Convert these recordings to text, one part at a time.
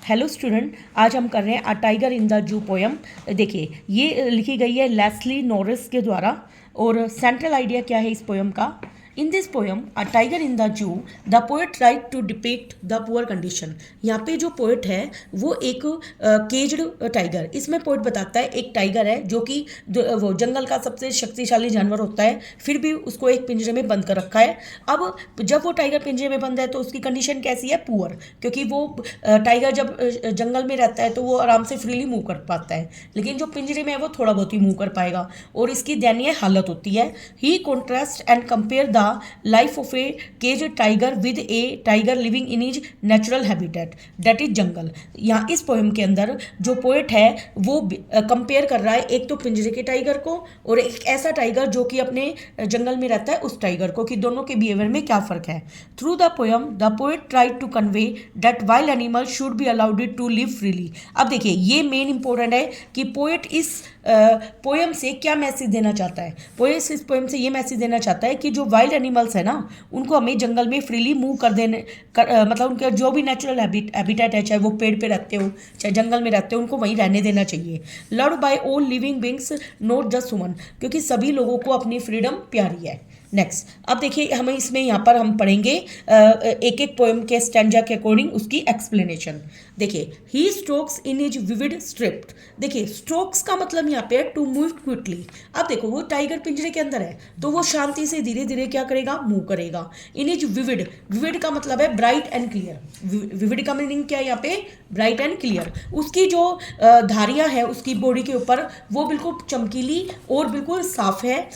Hello student, आज हम कर रहे हैं अ टाइगर इन द जू पोयम। देखिए, ये लिखी गई है लेस्ली नॉरिस के द्वारा और सेंट्रल आइडिया क्या है इस पोयम का। In this poem a tiger in the zoo the poet tried to depict the poor condition. यहाँ पे जो पोएट है वो एक केज्ड टाइगर, इसमें पोएट बताता है एक टाइगर है जो कि वो जंगल का सबसे शक्तिशाली जानवर होता है, फिर भी उसको एक पिंजरे में बंद कर रखा है। अब जब वो टाइगर पिंजरे में बंद है तो उसकी कंडीशन कैसी है? पुअर, क्योंकि वो टाइगर जब जंगल में रहता है तो वो आराम से फ्रीली मूव कर पाता है, लेकिन जो पिंजरे में है वो थोड़ा बहुत ही मूव कर पाएगा और इसकी दयनीय हालत होती है। He contrast and compare the life of a cage tiger with a tiger living in his natural habitat that is jungle. यहाँ इस पोएम के अंदर जो पोएट है वो कंपेयर कर रहा है एक तो पिंजरे के टाइगर को और एक ऐसा टाइगर जो कि अपने जंगल में रहता है उस टाइगर को, कि दोनों के बिहेवियर में क्या फ़र्क है। Through the poem the poet tried to convey that wild animal should be allowed to live freely. अब देखिए, ये मेन इंपॉर्टेंट है कि पोएट इस पोएम से क्या मैसेज देना चाहता है। पोएट इस पोएम से ये मैसेज देना चाहता है कि जो वाइल्ड एनिमल्स है ना, उनको हमें जंगल में फ्रीली मूव कर देने मतलब उनका जो भी नेचुरल हैबिटेट है, चाहे वो पेड़ पे रहते हो चाहे जंगल में रहते हो, उनको वहीं रहने देना चाहिए। Loved by all living beings not just human, क्योंकि सभी लोगों को अपनी फ्रीडम प्यारी है। नेक्स्ट, अब देखिए हमें इसमें यहाँ पर हम पढ़ेंगे एक एक पोएम के स्टैंजा के अकॉर्डिंग उसकी एक्सप्लेनेशन। देखिए, ही स्ट्रोक्स इन इज विविड स्ट्रिप्ट। देखिए, स्ट्रोक्स का मतलब यहाँ पे टू मूव क्विकली। अब देखो, वो टाइगर पिंजरे के अंदर है तो वो शांति से धीरे धीरे क्या करेगा? मूव करेगा। इन इज विविड, विविड का मतलब है ब्राइट एंड क्लियर। विविड का मीनिंग क्या है यहाँ पे? Bright and clear. उसकी जो धारियाँ हैं उसकी बॉडी के ऊपर वो बिल्कुल चमकीली और बिल्कुल साफ है।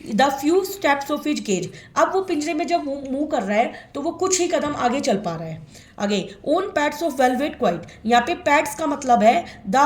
The few steps of his cage, अब वो पिंजरे में जब मूव कर रहा है तो वो कुछ ही कदम आगे चल पा रहा है। आगे, own pads of velvet quite, यहाँ पे पैड्स का मतलब है the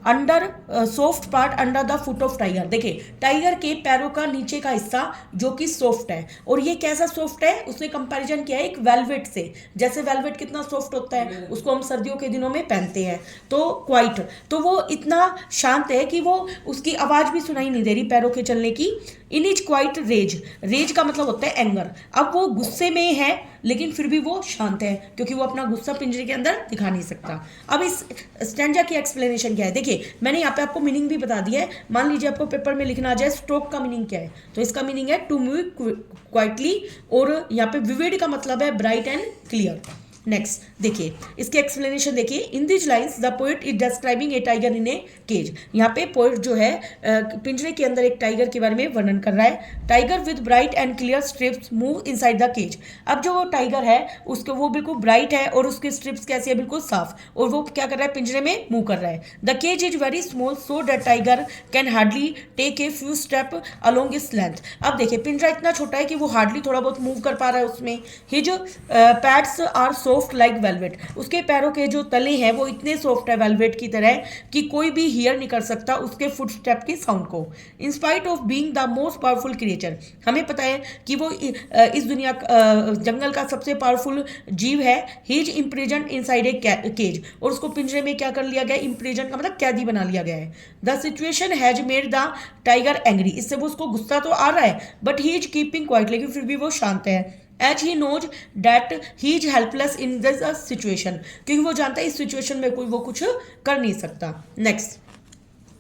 under soft part under the foot of tiger. देखिए, टाइगर के पैरों का नीचे का हिस्सा जो कि सॉफ्ट है, और ये कैसा सॉफ्ट है? उसने कंपैरिजन किया है एक वेलवेट से। जैसे वेलवेट कितना सॉफ्ट होता है, उसको हम सर्दियों के दिनों में पहनते हैं, तो क्वाइट, तो वो इतना शांत है कि वो उसकी आवाज़ भी सुनाई नहीं दे रही पैरों के चलने की। इन इज क्वाइट रेज, रेज का मतलब होता है एंगर। अब वो गुस्से में है लेकिन फिर भी वो शांत है, क्योंकि वो अपना गुस्सा पिंजरे के अंदर दिखा नहीं सकता। अब इस स्टैंजा की एक्सप्लेनेशन क्या है? देखिए, मैंने यहाँ पे आपको मीनिंग भी बता दिया है। मान लीजिए आपको पेपर में लिखना आ जाए स्ट्रोक का मीनिंग क्या है, तो इसका मीनिंग है टू मूव क्वाइटली, और यहाँ पे विविड का मतलब है ब्राइट एंड क्लियर। नेक्स्ट देखिए, इसके एक्सप्लेनेशन देखिए। In this lines the poet is describing a tiger in a cage. यहाँ पे पोएट जो है पिंजरे के अंदर एक टाइगर के बारे में वर्णन कर रहा है। Tiger with bright and clear stripes move inside the cage. अब जो वो टाइगर है उसको वो बिल्कुल ब्राइट है और उसके स्ट्रिप्स कैसे है? बिल्कुल साफ, और वो क्या कर रहा है? पिंजरे में मूव कर रहा है। The cage is very small so that tiger can hardly take a few step along his length. अब देखिए, पिंजरा इतना छोटा है कि वो हार्डली थोड़ा बहुत मूव कर पा रहा है उसमें। His pads are soft like velvet, उसके पैरों के जो तले हैं वो इतने सॉफ्ट है वेलवेट की तरह कि कोई भी हियर नहीं कर सकता उसके फुट स्टेप के साउंड को। In spite of being the most powerful creature, हमें पता है कि वो इस दुनिया जंगल का सबसे पावरफुल जीव है। He is imprison inside a cage, और उसको पिंजरे में क्या कर लिया गया? इम्प्रिजन का मतलब कैदी बना लिया गया है। The situation has made the tiger angry, इससे वो उसको गुस्सा तो आ रहा है but he is keeping quiet, लेकिन फिर भी वो शांत है। As he knows that he is helpless in this situation, क्योंकि वो जानता है इस सिचुएशन में कोई वो कुछ कर नहीं सकता। नेक्स्ट,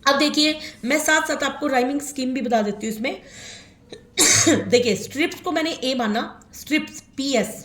अब देखिए मैं साथ साथ आपको राइमिंग स्कीम भी बता देती हूँ इसमें। देखिए, स्ट्रिप्स को मैंने ए माना, स्ट्रिप्स PS,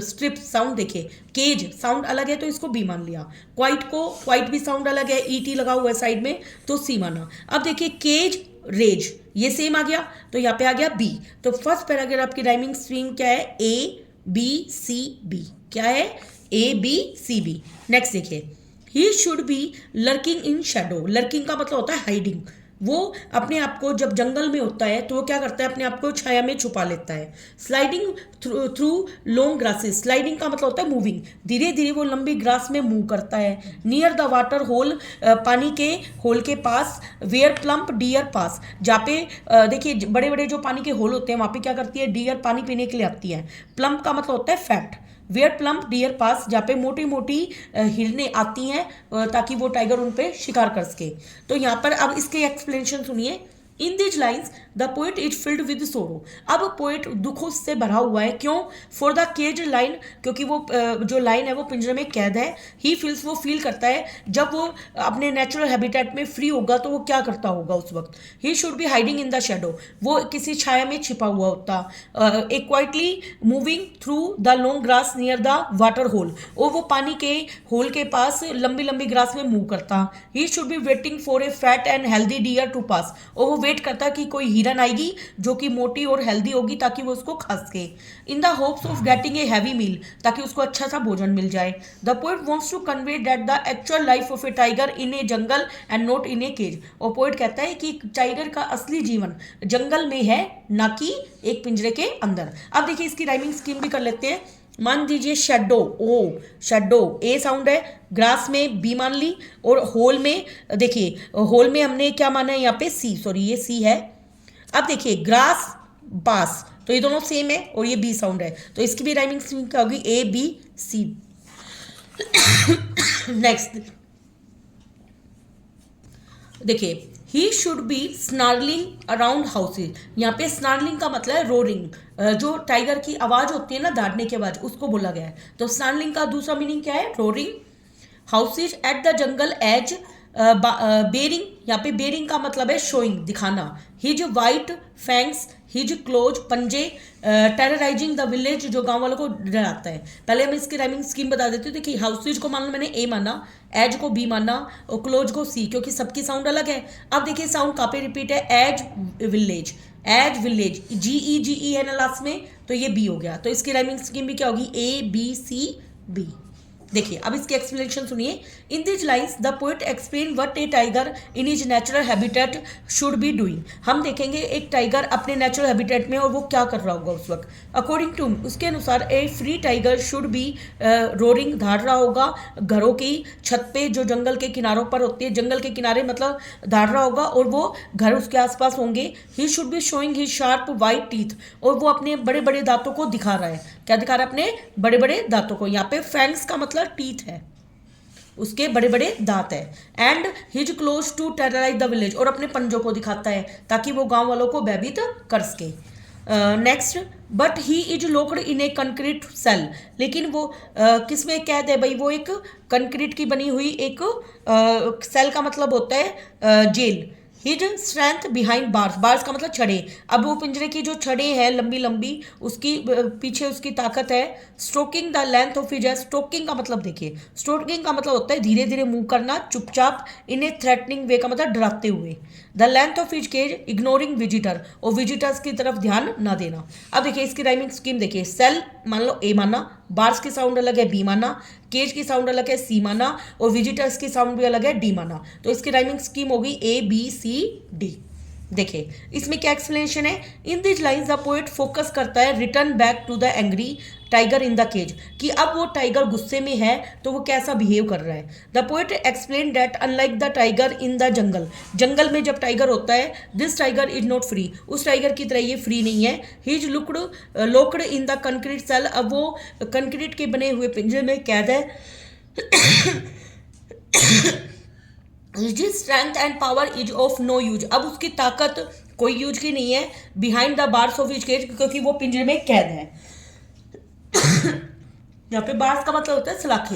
स्ट्रिप साउंड देखिए, केज साउंड अलग है तो इसको बी मान लिया। क्वाइट को, क्वाइट भी साउंड अलग है, ET लगा हुआ है साइड में तो सी माना। अब देखिए, केज रेज ये सेम आ गया तो यहाँ पे आ गया बी। तो फर्स्ट पैराग्राफ की राइमिंग स्ट्रीम क्या है? ABCB। क्या है? ABCB। नेक्स्ट देखिए, he should B lurking in shadow. Lurking का मतलब होता है हाइडिंग। वो अपने आप को जब जंगल में होता है तो वो क्या करता है? अपने आप को छाया में छुपा लेता है। Sliding through long grasses, sliding का मतलब होता है मूविंग, धीरे धीरे वो लंबी ग्रास में मूव करता है। नियर द वाटर होल, पानी के होल के पास। वेयर प्लम्प डियर पास, जहाँ पे देखिए बड़े बड़े जो पानी के होल होते हैं वहाँ पे क्या करती है? डियर पानी पीने के लिए आती है। प्लम्प का मतलब होता है फैट। वेयर प्लम्प डियर पास, जहाँ पे मोटी मोटी हिरनें आती हैं ताकि वो टाइगर उन पे शिकार कर सके। तो यहाँ पर अब इसके एक्सप्लेनेशन सुनिए। In these lines the poet is filled with सोरो। अब पोइट दुखों से भरा हुआ है, क्यों? फॉर द केज लाइन, क्योंकि वो जो लाइन है वो पिंजरे में कैद है। ही फील्स, वो फील करता है जब वो अपने नेचुरल हैबिटेट में फ्री होगा तो वो क्या करता होगा उस वक्त। He should be hiding in the shadow, वो किसी छाया में छिपा हुआ होता। A quietly moving through the long grass near the water hole, और वो पानी के होल के पास लंबी लंबी ग्रास में मूव करता। He should be waiting for a fat and healthy deer to pass, और वो वेट करता कि कोई हिरन आएगी जो कि मोटी और हेल्दी होगी ताकि वो उसको खा सके। In the hopes of getting a heavy meal, ताकि उसको अच्छा सा भोजन मिल जाए। The poet wants to convey that the actual life of a tiger in a jungle and not in a cage, और पोएट कहता है कि टाइगर का असली जीवन जंगल में है, ना कि एक पिंजरे के अंदर। अब देखिए इसकी राइमिंग स्कीम भी कर लेते हैं। मान दीजिए शेडो, ओ शेडो ए साउंड है, ग्रास में बी मान ली, और होल में देखिए होल में हमने क्या माना है यहाँ पे सी, सॉरी ये सी है। अब देखिए ग्रास बास, तो ये दोनों सेम है और ये बी साउंड है, तो इसकी भी राइमिंग क्या होगी? A B C. नेक्स्ट देखिए, he should be snarling around houses. यहाँ पे स्नार्लिंग का मतलब है रोरिंग, जो टाइगर की आवाज होती है ना, दहाड़ने की आवाज, उसको बोला गया है। तो स्नार्लिंग का दूसरा मीनिंग क्या है? Roaring. Houses at the jungle edge, baring, यहाँ पे बेरिंग का मतलब है शोइंग, दिखाना। His white fangs, his claws, पंजे, टेरराइजिंग द विलेज, जो गांव वालों को डराता है। पहले हम इसकी राइमिंग स्कीम बता देते हैं। देखिए हाउसेज को मान लो मैंने ए माना, एज को बी माना और क्लोज को सी, क्योंकि सबकी साउंड अलग है। अब देखिए साउंड कहाँ पे रिपीट है? एज विलेज, एज विलेज, जी ई है ना लास्ट में, तो ये बी हो गया। तो इसकी राइमिंग स्कीम भी क्या होगी? A B C B. देखिए अब इसकी एक्सप्लेनेशन सुनिए। In this lines the poet explain what a tiger in his natural habitat should be doing. हम देखेंगे एक टाइगर अपने नेचुरल हैबिटेट में और वो क्या कर रहा होगा उस वक्त। अकॉर्डिंग टू, उसके अनुसार a free tiger should be roaring, धाड़ रहा होगा घरों की छत पे, जो जंगल के किनारों पर होती है, जंगल के किनारे मतलब धाड़ रहा होगा, और वो घर उसके आसपास होंगे। ही should be showing his sharp white teeth, और वो अपने बड़े बड़े दांतों को दिखा रहा है। क्या दिखा रहा है? अपने बड़े बड़े दांतों को। यहाँ पे फैंग्स का मतलब टीथ है, उसके बड़े बड़े दांत है। And his claws to terrorise the village, और अपने पंजों को दिखाता है ताकि वो गांव वालों को भयभीत कर सके। Next, but he is locked in a concrete cell, लेकिन वो किस में कैद है भाई? वो एक कंक्रीट की बनी हुई एक सेल का मतलब होता है जेल। His strength behind bars, bars का मतलब छड़े। अब वो पिंजरे की जो छड़े हैं लंबी लंबी, उसकी पीछे उसकी ताकत है। Stroking the length of his, stroking का मतलब देखिए, स्ट्रोकिंग का मतलब होता है धीरे धीरे मूव करना, चुपचाप। इन ए थ्रेटनिंग वे का मतलब डराते हुए। The length of his cage ignoring visitor, और विजिटर्स की तरफ ध्यान ना देना। अब देखिए इसकी राइमिंग स्कीम देखिए। सेल मान लो ए माना, बार्स की साउंड अलग है बी माना, केज की साउंड अलग है सी माना, और विजिटर्स की साउंड भी अलग है डी माना। तो इसकी राइमिंग स्कीम होगी ए बी सी डी। देखिए इसमें क्या एक्सप्लेनेशन है। In this lines the poet focus करता है return back to the angry tiger in the cage, कि अब वो टाइगर गुस्से में है तो वो कैसा बिहेव कर रहा है। The poet explain that unlike the tiger in the jungle, जंगल में जब टाइगर होता है, this tiger is not free, उस टाइगर की तरह ये फ्री नहीं है। He is locked in the concrete cell, अब वो कंक्रीट के बने हुए पिंजरे में कैद है। His strength and power is of no use, अब उसकी ताकत कोई यूज की नहीं है। Behind the bars of his cage, क्योंकि वो पिंजरे में कैद है। यहाँ पे बार्स का मतलब होता है सलाखे।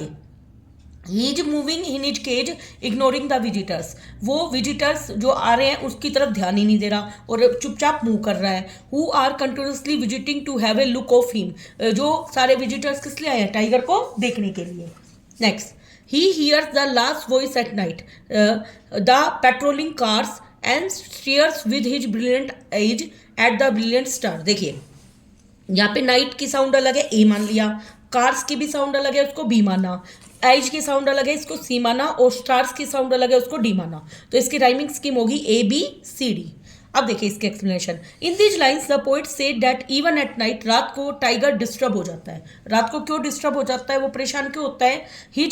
He is moving in his cage ignoring the visitors, वो विजिटर्स जो आ रहे हैं उसकी तरफ ध्यान ही नहीं दे रहा और चुपचाप मूव कर रहा है। Who are continuously visiting to have a look of him, जो सारे विजिटर्स किस लिए आए हैं? टाइगर को देखने के लिए। Next, he hears the last voice at night, the patrolling cars and stares with his brilliant eyes at the brilliant star। देखिए यहाँ पे नाइट की साउंड अलग है, ए मान लिया। कार्स की भी साउंड अलग है, उसको बी माना। एज की साउंड अलग है, इसको सी माना। और स्टार्स की साउंड अलग है, उसको डी माना। तो इसकी राइमिंग स्कीम होगी ए बी सी डी। अब देखिए इसके explanation. In this lines the poet said that even at night, रात को टाइगर डिस्टर्ब हो जाता है। रात को क्यों डिस्टर्ब हो जाता है? वो परेशान क्यों होता है? He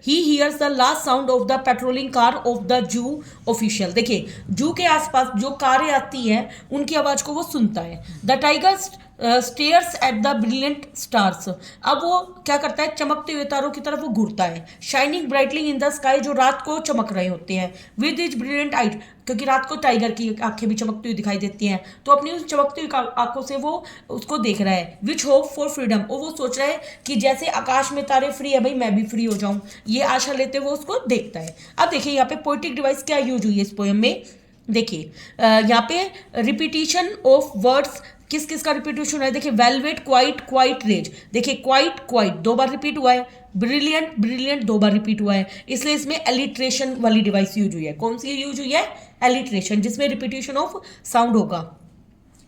hears the last sound of the patrolling car of the zoo official. देखिए जू के आसपास जो कारें आती हैं उनकी आवाज को वो सुनता है। The tiger stairs at the brilliant stars. अब वो क्या करता है, चमकते हुए तारों की तरफ वो घूरता है। Shining brightly in the sky, जो रात को चमक रहे होते हैं। विद इज ब्रिलियंट आइट, क्योंकि रात को टाइगर की आंखें भी चमकती हुई दिखाई देती हैं, तो अपनी उस चमकती हुई आंखों से वो उसको देख रहा है। विच होप फॉर फ्रीडम, और वो सोच रहा है कि जैसे आकाश में तारे फ्री है भाई, मैं भी फ्री हो जाऊं, ये आशा लेते हुए वो उसको देखता है। अब देखिए यहाँ पे पोएटिक डिवाइस क्या यूज हुई है इस पोएम में। देखिए यहाँ पे रिपीटिशन ऑफ वर्ड्स, किस किस का रिपीटेशन है, देखिए वेलवेट, क्वाइट, क्वाइट, रेज। देखिए क्वाइट, क्वाइट 2 बार रिपीट हुआ है। ब्रिलियंट, ब्रिलियंट 2 बार रिपीट हुआ है, इसलिए इसमें एलिट्रेशन वाली डिवाइस यूज हुई है। कौन सी यूज हुई है, एलिट्रेशन, जिसमें रिपीटेशन ऑफ साउंड होगा।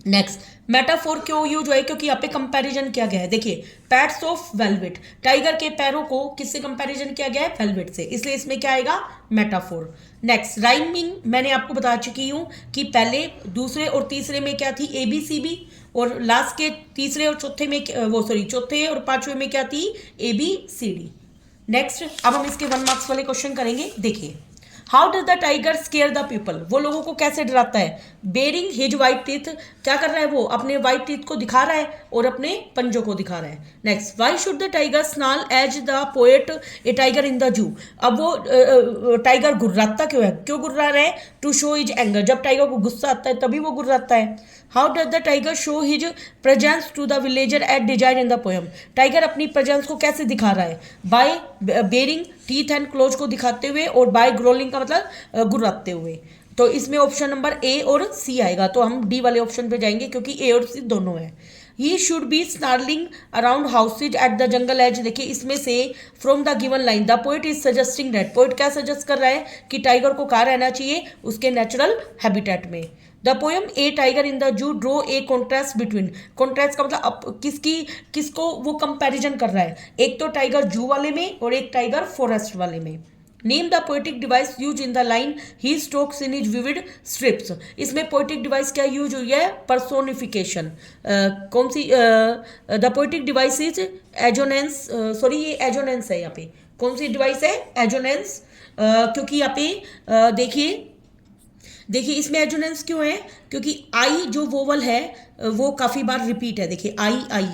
नेक्स्ट, मेटाफोर क्यों यूज हुआ है, क्योंकि यहाँ पे कंपैरिजन किया गया है। देखिए पैट्स ऑफ वेलवेट, टाइगर के पैरों को किससे कंपैरिजन किया गया है, वेलवेट से, इसलिए इसमें क्या आएगा, मेटाफोर। नेक्स्ट, राइमिंग मैंने आपको बता चुकी हूँ कि पहले, दूसरे और तीसरे में क्या थी, ABCB, और लास्ट के तीसरे और चौथे में चौथे और पांचवें में क्या थी, ABCD। नेक्स्ट, अब हम इसके 1 मार्क्स वाले क्वेश्चन करेंगे। देखिए, how does the tiger square the people, वो लोगों को कैसे डराता है। बेरिंग हिज वाइट टीथ, क्या कर रहा है वो, अपने वाइट टीथ को दिखा रहा है और अपने पंजों को दिखा रहा है। Next, why should the tiger snarl as the poet a tiger in the zoo, अब वो टाइगर गुर्राता क्यों है, क्यों गुर्रा रहा है, टू शो हिज एंगर, जब टाइगर को गुस्सा आता है तभी वो गुर्राता है। How does the tiger show his presence to the villager at design in the poem, tiger अपनी प्रेजेंस को कैसे दिखा रहा है, by baring teeth and claws को दिखाते हुए, और बाय ग्रोलिंग का मतलब गुर्राते हुए। तो इसमें ऑप्शन नंबर A और C आएगा, तो हम D वाले ऑप्शन पे जाएंगे क्योंकि A और C दोनों है। He should be snarling around houses at the jungle edge, देखिए इसमें से from the given line the poet is suggesting that, poet क्या सजेस्ट कर रहा है कि टाइगर को कहाँ रहना चाहिए, उसके नेचुरल हैबिटेट में। The poem a tiger in the zoo draw a contrast between, contrast का मतलब किसको वो कंपैरिजन कर रहा है, एक तो टाइगर जू वाले में और एक टाइगर फॉरेस्ट वाले में। Name the poetic device use in the line he stalks in his vivid stripes, इसमें पोएटिक डिवाइस क्या यूज हुई है, पर्सोनिफिकेशन। कौन सी, the poetic device is assonance, sorry ये एजोनेंस है यहाँ पे, कौन सी डिवाइस है, एजोनेंस, क्योंकि यहाँ पे देखिए इसमें एजोनेंस क्यों है, क्योंकि आई जो वोवल है वो काफ़ी बार रिपीट है, देखिए आई,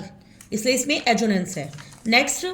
इसलिए इसमें एजोनेंस है। Next,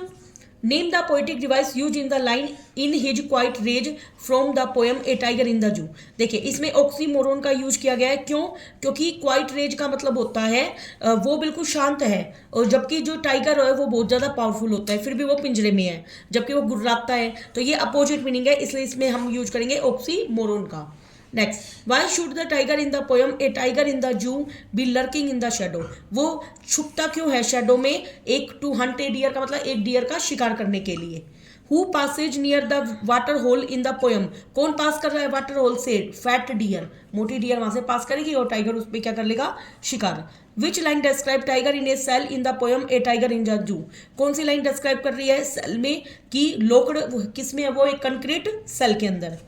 name the poetic device use in the line in his quiet rage from the poem a tiger in the zoo, देखिए इसमें ऑक्सीमोरोन का यूज किया गया है, क्यों, क्योंकि क्वाइट रेज का मतलब होता है वो बिल्कुल शांत है, और जबकि जो टाइगर है वो बहुत ज़्यादा पावरफुल होता है, फिर भी वो पिंजरे में है, जबकि वो गुर्राता है, तो ये अपोजिट मीनिंग है, इसलिए इसमें हम यूज करेंगे ऑक्सीमोरोन का। Next, why should the tiger in the poem a tiger in the zoo be lurking in the shadow, वो छुपता क्यों है शेडो में, एक टू हंट ए डियर का मतलब एक डियर का शिकार करने के लिए। Who passes near the water hole in the poem, कौन पास कर रहा है वाटर होल से, फैट डियर, मोटी डियर वहां से पास करेगी और टाइगर उस पर क्या कर लेगा, शिकार। Which line describe tiger in a cell in the poem a tiger in the zoo, कौन सी लाइन डिस्क्राइब कर रही है सेल में, कि लोकड़ किस में है, वो एक कंक्रीट सेल के अंदर।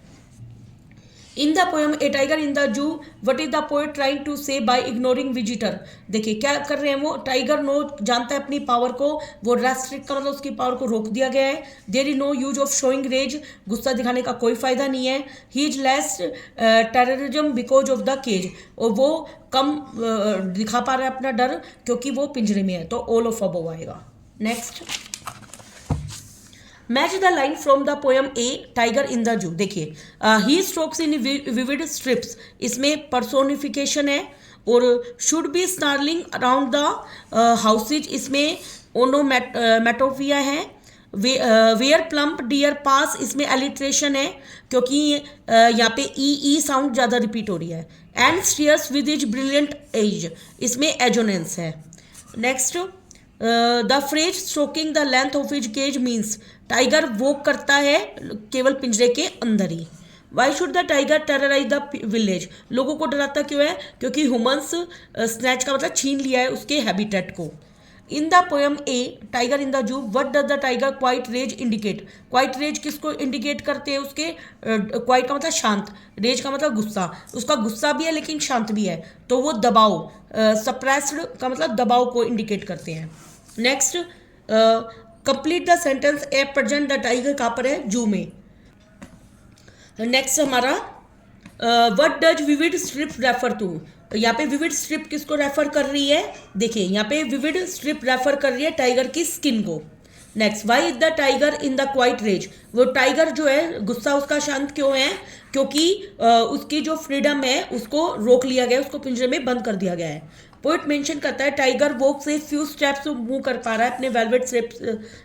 In the poem a tiger in the zoo what is the poet trying to say by ignoring visitor, देखिए क्या कर रहे हैं वो, टाइगर नो जानता है अपनी पावर को, वो रेस्ट्रिक्ट का मतलब उसकी पावर को रोक दिया गया है। There is no use of showing rage, गुस्सा दिखाने का कोई फायदा नहीं है। He is less terrorism because of the cage, और वो कम दिखा पा रहा है अपना डर क्योंकि वो पिंजरे में है, तो ऑल ऑफ अबव आएगा। Next, match the line from the poem a tiger in the zoo, देखिए ही स्ट्रोक्स इन विविड स्ट्रिप्स, इसमें पर्सोनिफिकेशन है, और should be snarling around the houses, इसमें ओनोमेटोफिया है। वेयर प्लम्प डियर पास, इसमें एलिट्रेशन है क्योंकि यहाँ पे ई साउंड ज़्यादा रिपीट हो रही है। And stares with his brilliant eyes, इसमें एजोनेंस है। Next, the phrase stroking the length of his cage means, tiger walk करता है केवल पिंजरे के अंदर ही। Why should the tiger terrorise the village, लोगों को डराता क्यों है, क्योंकि ह्यूमंस स्नैच का मतलब छीन लिया है उसके हैबिटेट को। In the poem a tiger in the zoo what does the tiger quiet rage indicate, quiet rage किसको इंडिकेट करते हैं, उसके क्वाइट का मतलब शांत, रेज का मतलब गुस्सा, उसका गुस्सा भी है लेकिन शांत भी है, तो वो दबाव, सप्रेस्ड का मतलब दबाव को इंडिकेट करते हैं। Next, complete the sentence a present the tiger कहाँ पर है, जू में। नेक्स्ट हमारा what does vivid stripes refer to, यहाँ पे विविड स्ट्रिप किसको रेफर कर रही है, देखिए यहाँ पे विविड स्ट्रिप रेफर कर रही है टाइगर की स्किन को। Next, why is the tiger in the quiet rage, वो टाइगर जो है गुस्सा उसका शांत क्यों है, क्योंकि उसकी जो फ्रीडम है उसको रोक लिया गया, उसको पिंजरे में बंद कर दिया गया है। पोइट मेंशन करता है टाइगर वॉक से फ्यू स्टेप्स मूव कर पा रहा है अपने वेलवेट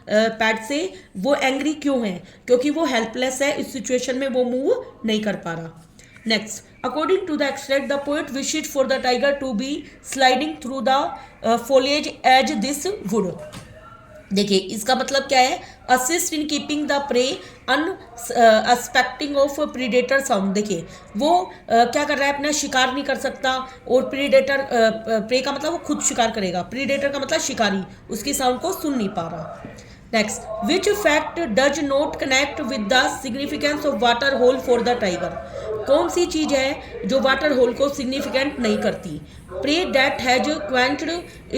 पैड से, वो एंग्री क्यों है, क्योंकि वो हेल्पलेस है, इस सिचुएशन में वो मूव नहीं कर पा रहा। Next, according to the extract the poet wished for the tiger to be sliding through the foliage as this would. देखिए इसका मतलब क्या है, assist in keeping the prey unsuspecting of predator sound. देखिए वो क्या कर रहा है, अपना शिकार नहीं कर सकता, और प्रीडेटर प्रे का मतलब वो खुद शिकार करेगा, प्रीडेटर का मतलब शिकारी, उसकी साउंड को सुन नहीं पा रहा। Next, which fact does not connect with the significance of water hole for the tiger, कौन सी चीज है जो वाटर होल को सिग्निफिकेंट नहीं करती। Prey that has quenched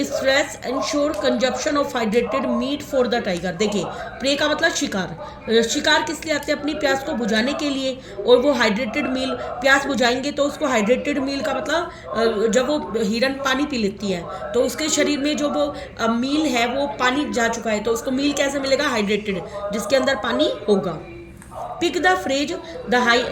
stress ensure consumption of hydrated meat for the tiger. देखिए prey का मतलब शिकार, शिकार किस लिए आते हैं, अपनी प्यास को बुझाने के लिए, और वो हाइड्रेटेड मील, प्यास बुझाएंगे तो उसको हाइड्रेटेड मील का मतलब जब वो हिरन पानी पी लेती है तो उसके शरीर में जो वो मील है वो पानी जा चुका है, तो उसको मील कैसे मिलेगा, हाइड्रेटेड, जिसके अंदर पानी होगा। Pick the phrase the high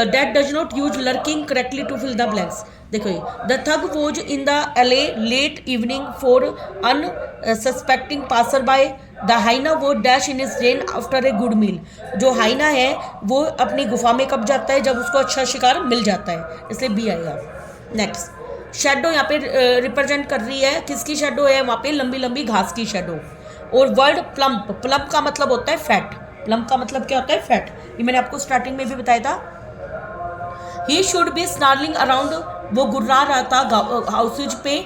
that does not use lurking correctly to fill the blanks. देखो the thug was in the alley late evening for unsuspecting passer by, the hyena वो dash in his rain after a good meal. जो hyena है वो अपनी गुफा में कब जाता है, जब उसको अच्छा शिकार मिल जाता है, इसलिए बी आएगा। नेक्स्ट, शेडो यहाँ पे रिप्रेजेंट कर रही है, किसकी शेडो है, वहाँ पे लंबी लंबी घास की शेडो। और वर्ड प्लम्प, प्लम्प का मतलब होता है फैट, प्लम्प का मतलब क्या होता है, फैट, ये मैंने आपको स्टार्टिंग में भी बताया था। ही शुड बी स्नार्लिंग अराउंड, वो गुर्रा रहा था हाउसेज पे।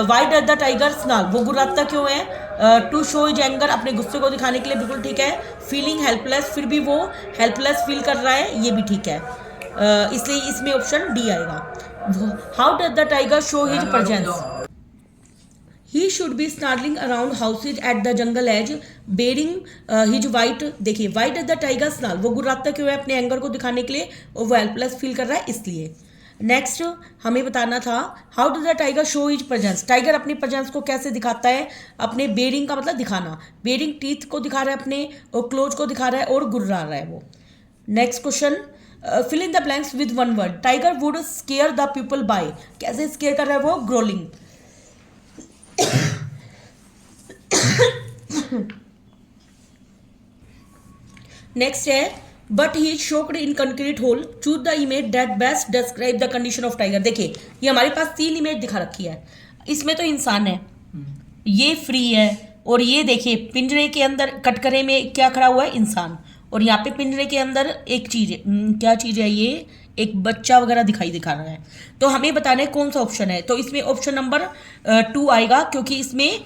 वाई डज द टाइगर स्नार, वो गुर्राता क्यों है, टू शो हिज एंगर, अपने गुस्से को दिखाने के लिए, बिल्कुल ठीक है। फीलिंग हेल्पलेस, फिर भी वो हेल्पलेस फील कर रहा है, ये भी ठीक है, इसलिए इसमें ऑप्शन डी आएगा। How does the tiger show his presence, he should be snarling around houses at the jungle edge bearing his white। देखिए why does the tiger snarl, वो गुर्राता क्यों है, अपने एंगर को दिखाने के लिए, और वो हेल्पलेस फील कर रहा है इसलिए। नेक्स्ट हमें बताना था, how does the tiger show his presence, tiger अपनी प्रेजेंस को कैसे दिखाता है, अपने बेरिंग का मतलब दिखाना, बेरिंग टीथ को दिखा रहा है अपने, और क्लोज को दिखा रहा है, और गुर्रा रहा है वो। Next question, fill in the blanks with one word, tiger would scare the people by, कैसे स्केयर कर रहा है वो, ग्रोलिंग। नेक्स्ट है, but he shocked in concrete hole, choose the image that best describe the condition of tiger. देखिए ये हमारे पास 3 image दिखा रखी है, इसमें तो इंसान है, ये फ्री है, और ये देखिए पिंजरे के अंदर कटघरे में क्या खड़ा हुआ है, इंसान, और यहाँ पे पिंजरे के अंदर एक चीज है, क्या चीज है, ये एक बच्चा वगैरह दिखा रहा है। तो हमें बताना है कौन सा ऑप्शन है, तो इसमें ऑप्शन नंबर 2 आएगा, क्योंकि इसमें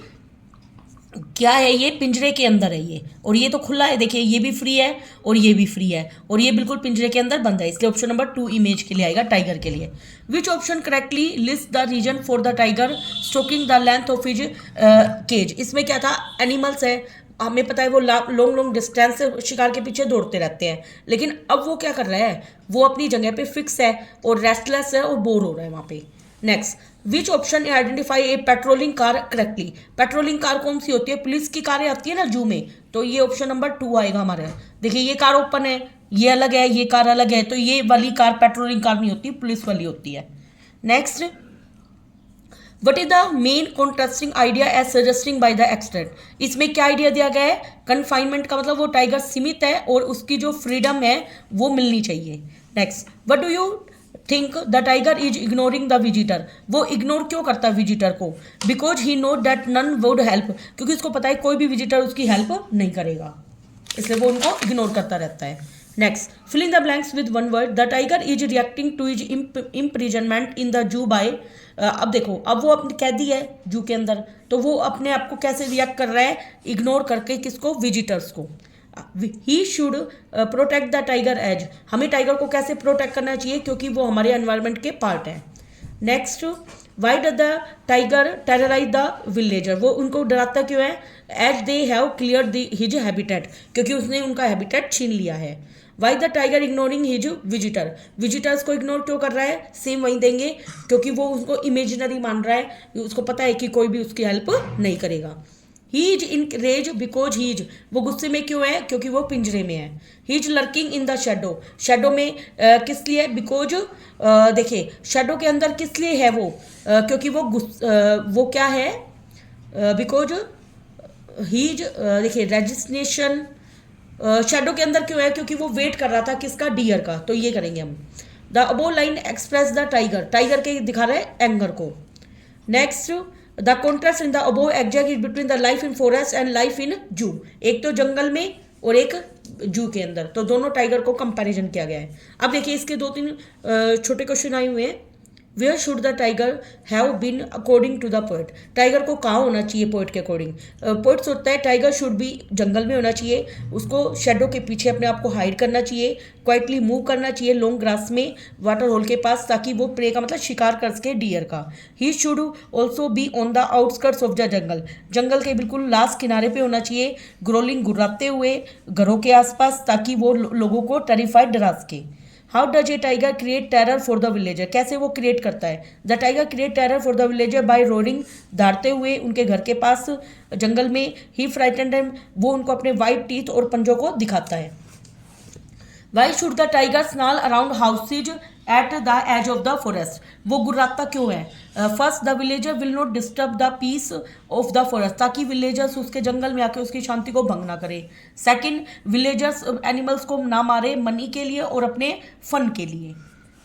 क्या है, ये पिंजरे के अंदर है ये, और ये तो खुला है, देखिए ये भी फ्री है और ये भी फ्री है, और ये बिल्कुल पिंजरे के अंदर बंद है, इसलिए ऑप्शन नंबर 2 इमेज के लिए आएगा, टाइगर के लिए। Which option correctly list the reason for the tiger stalking the length of his cage. इसमें क्या था, एनिमल्स है, हमें पता है वो लॉन्ग डिस्टेंस से शिकार के पीछे दौड़ते रहते हैं, लेकिन अब वो क्या कर रहा है, वो अपनी जगह पे फिक्स है और रेस्टलेस है और बोर हो रहा है वहाँ पे। Next, which option identify A patrolling car correctly, patrolling car कौन सी होती है, पुलिस की कारें आती है ना जू में, तो ये ऑप्शन नंबर 2 आएगा हमारे। देखिए ये कार ओपन है, ये अलग है, ये कार अलग है, तो ये वाली कार पेट्रोलिंग कार नहीं होती, पुलिस वाली होती है। Next, what is the main contrasting idea as suggesting by the extract, इसमें क्या आइडिया दिया गया है, कन्फाइनमेंट का मतलब वो टाइगर सीमित है और उसकी जो फ्रीडम है वो मिलनी चाहिए। Next, what do you think the tiger is ignoring the visitor, वो इग्नोर क्यों करता है विजिटर को, because he know that none would help, क्योंकि उसको पता है कोई भी विजिटर उसकी हेल्प नहीं करेगा, इसलिए वो उनको इग्नोर करता रहता है। Next, fill in the blanks with one word, the tiger is reacting to his imprisonment in the zoo by. अब देखो, अब वो अपनी कैदी है जू के अंदर, तो वो अपने आप को कैसे रिएक्ट कर रहा है, इग्नोर करके, किसको, विजिटर्स को। He should protect the tiger as, हमें टाइगर को कैसे प्रोटेक्ट करना चाहिए, क्योंकि वो हमारे एनवायरनमेंट के पार्ट है। Next, why does the tiger terrorise the villager, वो उनको डराता क्यों है? As they have clear the his habitat, क्योंकि उसने उनका हैबिटेट छीन लिया है। Why the tiger ignoring his visitor, visitors को इग्नोर क्यों कर रहा है? सेम वही देंगे, क्योंकि वो उसको इमेजिनरी मान रहा है, उसको पता है कि कोई भी उसकी हेल्प नहीं करेगा। He is in rage because he is, वो गुस्से में क्यों है? क्योंकि वो पिंजरे में है। He is lurking in the shadow, shadow में किस लिए? बिकॉज देखिए शेडो के अंदर किस लिए है वो? क्योंकि वो क्या है? बिकॉज ही इज देखिए रेजिस्ट्रेशन शेडो के अंदर क्यों है? क्योंकि वो वेट कर रहा था किसका? डियर का। तो ये करेंगे हम। The above line express the tiger, tiger के दिखा रहा है एंगर को। Next, the contrast in the above exact is between the life in forest and life in जू, एक तो जंगल में और एक जू के अंदर, तो दोनों टाइगर को कंपैरिजन किया गया है। अब देखिए इसके 2-3 छोटे क्वेश्चन आए हुए हैं। Where should the tiger have been according to the poet, tiger को कहाँ होना चाहिए पोएट के अकॉर्डिंग? पोएट सोचता है टाइगर शुड बी जंगल में होना चाहिए, उसको शेडो के पीछे अपने आप को हाइड करना चाहिए, क्वाइटली मूव करना चाहिए लॉन्ग ग्रास में वाटर होल के पास, ताकि वो प्रे का मतलब शिकार कर सके डियर का। He should also be on the outskirts of the jungle, जंगल के बिल्कुल लास्ट किनारे पे होना चाहिए, ग्रोलिंग गुर्राते हुए घरों के आसपास, ताकि वो लोगों को टेरिफाइड डरा सके। How does a tiger create terror for the villager, कैसे वो क्रिएट करता है? The tiger create terror for the villager by roaring, दौड़ते हुए उनके घर के पास जंगल में। ही फ्राइटेंड देम, वो उनको अपने वाइट टीथ और पंजों को दिखाता है। Why should the tiger snarl around houses at the edge of the forest, वो गुर्राता क्यों है? First, the villager will not disturb the peace of the forest, ताकि विलेजर्स उसके जंगल में आके उसकी शांति को भंग ना करे। सेकंड, विलेजर्स एनिमल्स को ना मारे मनी के लिए और अपने फन के लिए।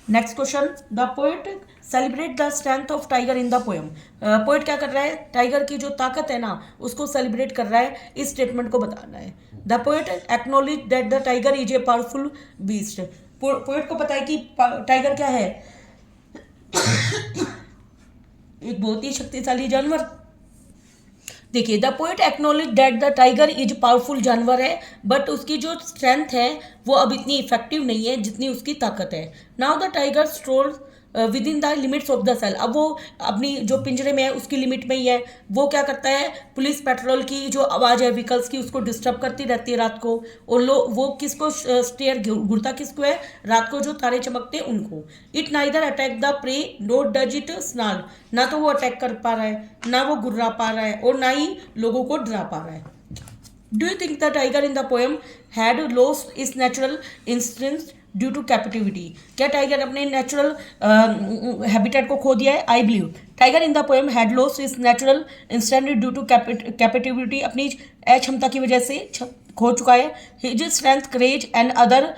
Next question, the poet celebrate the strength of tiger in the poem, poet क्या कर रहा है? टाइगर की जो ताकत है ना उसको सेलिब्रेट कर रहा है, इस स्टेटमेंट को बताना है। The poet acknowledge that the tiger is a powerful beast, poet को पता है कि टाइगर क्या है? एक बहुत ही शक्तिशाली जानवर। देखिए the poet acknowledge that the tiger is powerful जानवर है, बट उसकी जो स्ट्रेंथ है वो अब इतनी इफेक्टिव नहीं है जितनी उसकी ताकत है। Now the tiger stroll within the limits of the cell, अब वो अपनी जो पिंजरे में है उसकी लिमिट में ही है। वो क्या करता है? पुलिस पेट्रोल की जो आवाज़ है व्हीकल्स की उसको डिस्टर्ब करती रहती है रात को, और वो किसको स्टेयर घुरता किसको है? रात को जो तारे चमकते हैं उनको। It neither attack the prey nor does it snarl, ना तो वो अटैक कर पा रहा है, ना वो गुर्रा पा रहा है, और ना ही लोगों को डरा पा रहा है। Do you think the tiger in the poem had lost its natural instincts due to captivity, क्या टाइगर अपने नेचुरल हैबिटेट को खो दिया है? I believe tiger in the poem had lost its natural instinct due to captivity, अपनी अक्षमता की वजह से खो चुका है। His strength, courage and other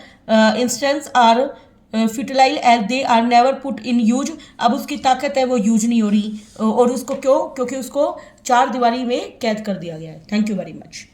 instance are futile as they are never put in use, अब उसकी ताकत है वो यूज नहीं हो रही, और उसको क्यों? क्योंकि उसको 4 दीवारी में कैद कर दिया गया है। Thank you very much.